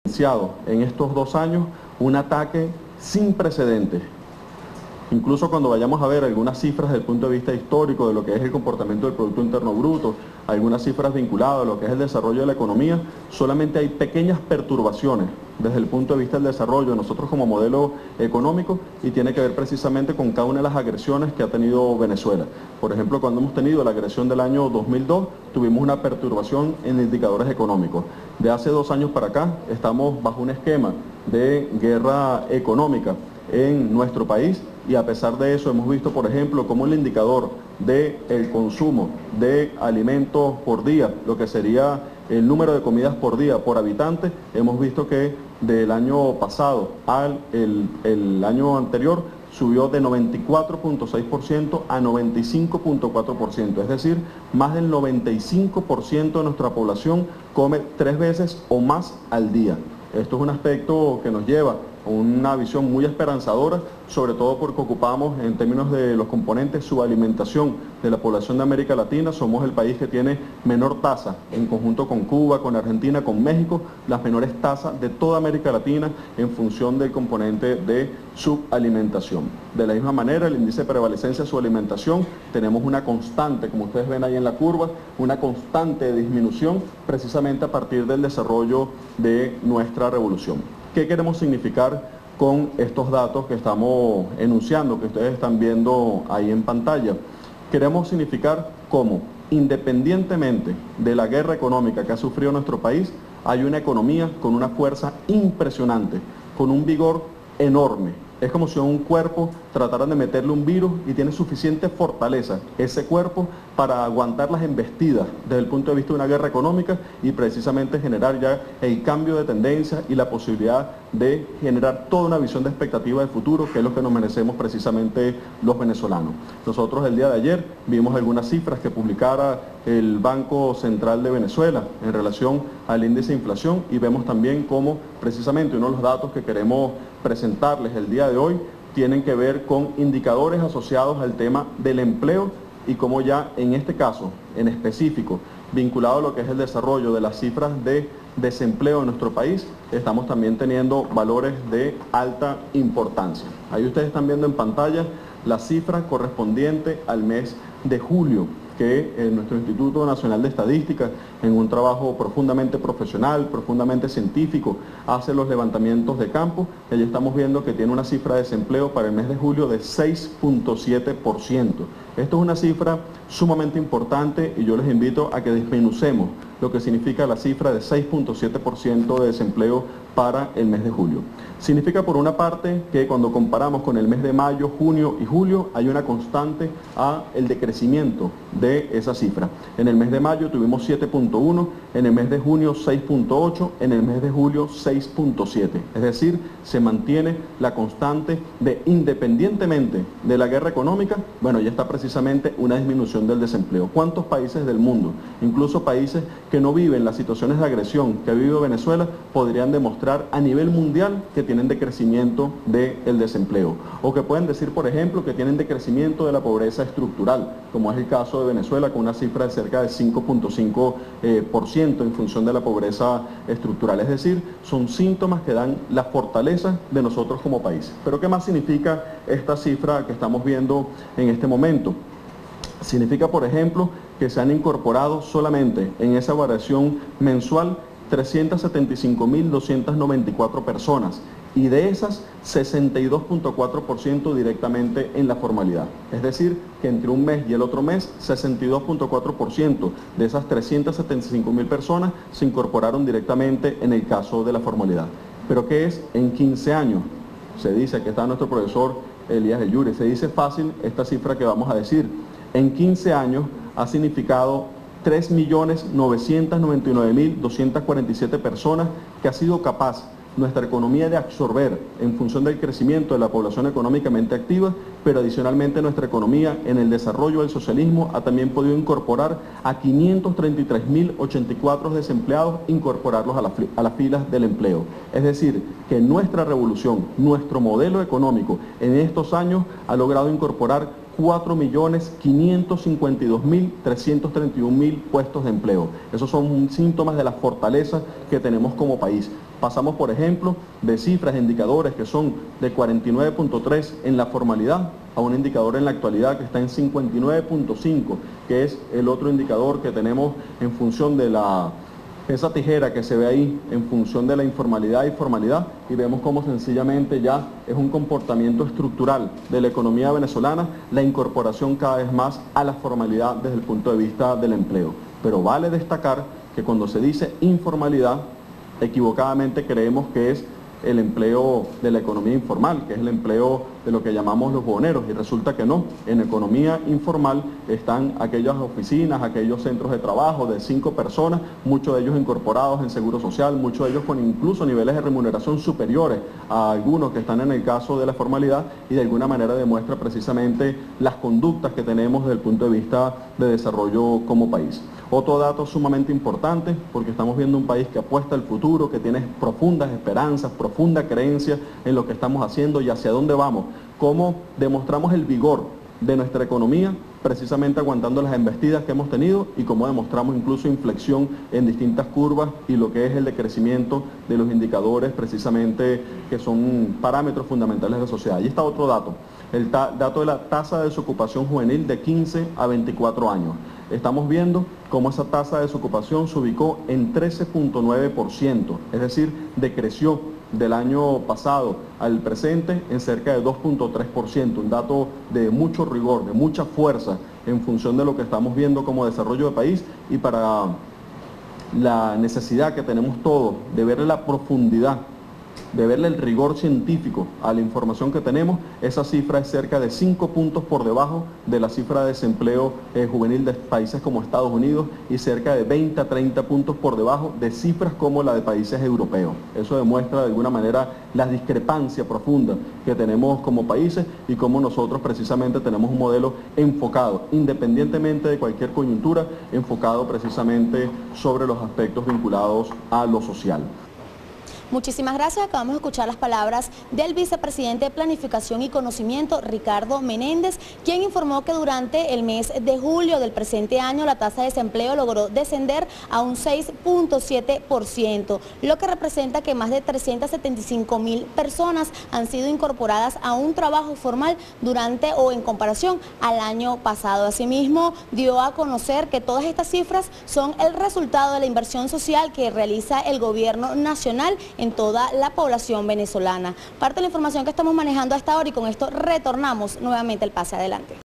iniciado en estos 2 años un ataque sin precedentes. Incluso cuando vayamos a ver algunas cifras desde el punto de vista histórico de lo que es el comportamiento del Producto Interno Bruto, algunas cifras vinculadas a lo que es el desarrollo de la economía, solamente hay pequeñas perturbaciones desde el punto de vista del desarrollo de nosotros como modelo económico y tiene que ver precisamente con cada una de las agresiones que ha tenido Venezuela. Por ejemplo, cuando hemos tenido la agresión del año 2002, tuvimos una perturbación en indicadores económicos. De hace 2 años para acá estamos bajo un esquema de guerra económica en nuestro país y a pesar de eso hemos visto, por ejemplo, cómo el indicador del consumo de alimentos por día, lo que sería el número de comidas por día por habitante, hemos visto que del año pasado al el año anterior subió de 94.6% a 95.4%, es decir, más del 95% de nuestra población come 3 veces o más al día. Esto es un aspecto que nos lleva a una visión muy esperanzadora, sobre todo porque ocupamos en términos de los componentes subalimentación de la población de América Latina, somos el país que tiene menor tasa en conjunto con Cuba, con Argentina, con México, las menores tasas de toda América Latina en función del componente de subalimentación. De la misma manera, el índice de prevalencia de subalimentación, tenemos una constante, como ustedes ven ahí en la curva, una constante disminución precisamente a partir del desarrollo de nuestra revolución. ¿Qué queremos significar con estos datos que estamos enunciando, que ustedes están viendo ahí en pantalla? Queremos significar cómo, independientemente de la guerra económica que ha sufrido nuestro país, hay una economía con una fuerza impresionante, con un vigor enorme. Es como si a un cuerpo trataran de meterle un virus y tiene suficiente fortaleza ese cuerpo para aguantar las embestidas desde el punto de vista de una guerra económica y precisamente generar ya el cambio de tendencia y la posibilidad de generar toda una visión de expectativa de futuro, que es lo que nos merecemos precisamente los venezolanos. Nosotros el día de ayer vimos algunas cifras que publicara el Banco Central de Venezuela en relación al índice de inflación y vemos también cómo precisamente uno de los datos que queremos presentarles el día de hoy tienen que ver con indicadores asociados al tema del empleo y cómo ya en este caso en específico, vinculado a lo que es el desarrollo de las cifras de desempleo en nuestro país, estamos también teniendo valores de alta importancia. Ahí ustedes están viendo en pantalla la cifra correspondiente al mes de julio, que nuestro Instituto Nacional de Estadística, en un trabajo profundamente profesional, profundamente científico, hace los levantamientos de campo, y allí estamos viendo que tiene una cifra de desempleo para el mes de julio de 6.7%. Esto es una cifra sumamente importante y yo les invito a que desmenucemos lo que significa la cifra de 6.7% de desempleo para el mes de julio. Significa por una parte que cuando comparamos con el mes de mayo, junio y julio hay una constante a el decrecimiento de esa cifra. En el mes de mayo tuvimos 7.1, en el mes de junio 6.8, en el mes de julio 6.7. Es decir, se mantiene la constante de independientemente de la guerra económica, bueno, ya está precisamente una disminución del desempleo. ¿Cuántos países del mundo, incluso países que no viven las situaciones de agresión que ha vivido Venezuela, podrían demostrar a nivel mundial que tienen decrecimiento del desempleo? O que pueden decir, por ejemplo, que tienen decrecimiento de la pobreza estructural, como es el caso de Venezuela, con una cifra de cerca de 5.5% en función de la pobreza estructural. Es decir, son síntomas que dan la fortaleza de nosotros como país. Pero ¿qué más significa esta cifra que estamos viendo en este momento? Significa, por ejemplo, que se han incorporado solamente en esa variación mensual 375.294 personas y de esas 62.4% directamente en la formalidad. Es decir, que entre un mes y el otro mes, 62.4% de esas 375.000 personas se incorporaron directamente en el caso de la formalidad. ¿Pero qué es en 15 años? Se dice, aquí está nuestro profesor Elías Eyure, se dice fácil esta cifra que vamos a decir. En 15 años ha significado 3.999.247 personas que ha sido capaz nuestra economía de absorber en función del crecimiento de la población económicamente activa, pero adicionalmente nuestra economía en el desarrollo del socialismo ha también podido incorporar a 533.084 desempleados, incorporarlos a las filas del empleo. Es decir, que nuestra revolución, nuestro modelo económico en estos años ha logrado incorporar 4.552.331.000 puestos de empleo. Esos son síntomas de la fortaleza que tenemos como país. Pasamos, por ejemplo, de cifras, indicadores que son de 49.3 en la formalidad a un indicador en la actualidad que está en 59.5, que es el otro indicador que tenemos en función de esa tijera que se ve ahí en función de la informalidad y formalidad, y vemos cómo sencillamente ya es un comportamiento estructural de la economía venezolana la incorporación cada vez más a la formalidad desde el punto de vista del empleo. Pero vale destacar que cuando se dice informalidad, equivocadamente creemos que es el empleo de la economía informal, que es el empleo de lo que llamamos los boneros, y resulta que no. En economía informal están aquellas oficinas, aquellos centros de trabajo de 5 personas, muchos de ellos incorporados en seguro social, muchos de ellos con incluso niveles de remuneración superiores a algunos que están en el caso de la formalidad, y de alguna manera demuestra precisamente las conductas que tenemos desde el punto de vista de desarrollo como país. Otro dato sumamente importante, porque estamos viendo un país que apuesta al futuro, que tiene profundas esperanzas, profunda creencia en lo que estamos haciendo y hacia dónde vamos. Cómo demostramos el vigor de nuestra economía, precisamente aguantando las embestidas que hemos tenido, y cómo demostramos incluso inflexión en distintas curvas y lo que es el decrecimiento de los indicadores precisamente que son parámetros fundamentales de la sociedad. Y está otro dato, el dato de la tasa de desocupación juvenil de 15 a 24 años. Estamos viendo cómo esa tasa de desocupación se ubicó en 13.9%, es decir, decreció del año pasado al presente en cerca de 2.3%, un dato de mucho rigor, de mucha fuerza en función de lo que estamos viendo como desarrollo de país y para la necesidad que tenemos todos de ver la profundidad, de verle el rigor científico a la información que tenemos. Esa cifra es cerca de 5 puntos por debajo de la cifra de desempleo juvenil de países como Estados Unidos y cerca de 20 a 30 puntos por debajo de cifras como la de países europeos. Eso demuestra de alguna manera la discrepancia profunda que tenemos como países y cómo nosotros precisamente tenemos un modelo enfocado, independientemente de cualquier coyuntura, enfocado precisamente sobre los aspectos vinculados a lo social. Muchísimas gracias. Acabamos de escuchar las palabras del vicepresidente de Planificación y Conocimiento, Ricardo Menéndez, quien informó que durante el mes de julio del presente año la tasa de desempleo logró descender a un 6.7%, lo que representa que más de 375.000 personas han sido incorporadas a un trabajo formal durante o en comparación al año pasado. Asimismo, dio a conocer que todas estas cifras son el resultado de la inversión social que realiza el gobierno nacional en toda la población venezolana. Parte de la información que estamos manejando hasta ahora, y con esto retornamos nuevamente el pase adelante.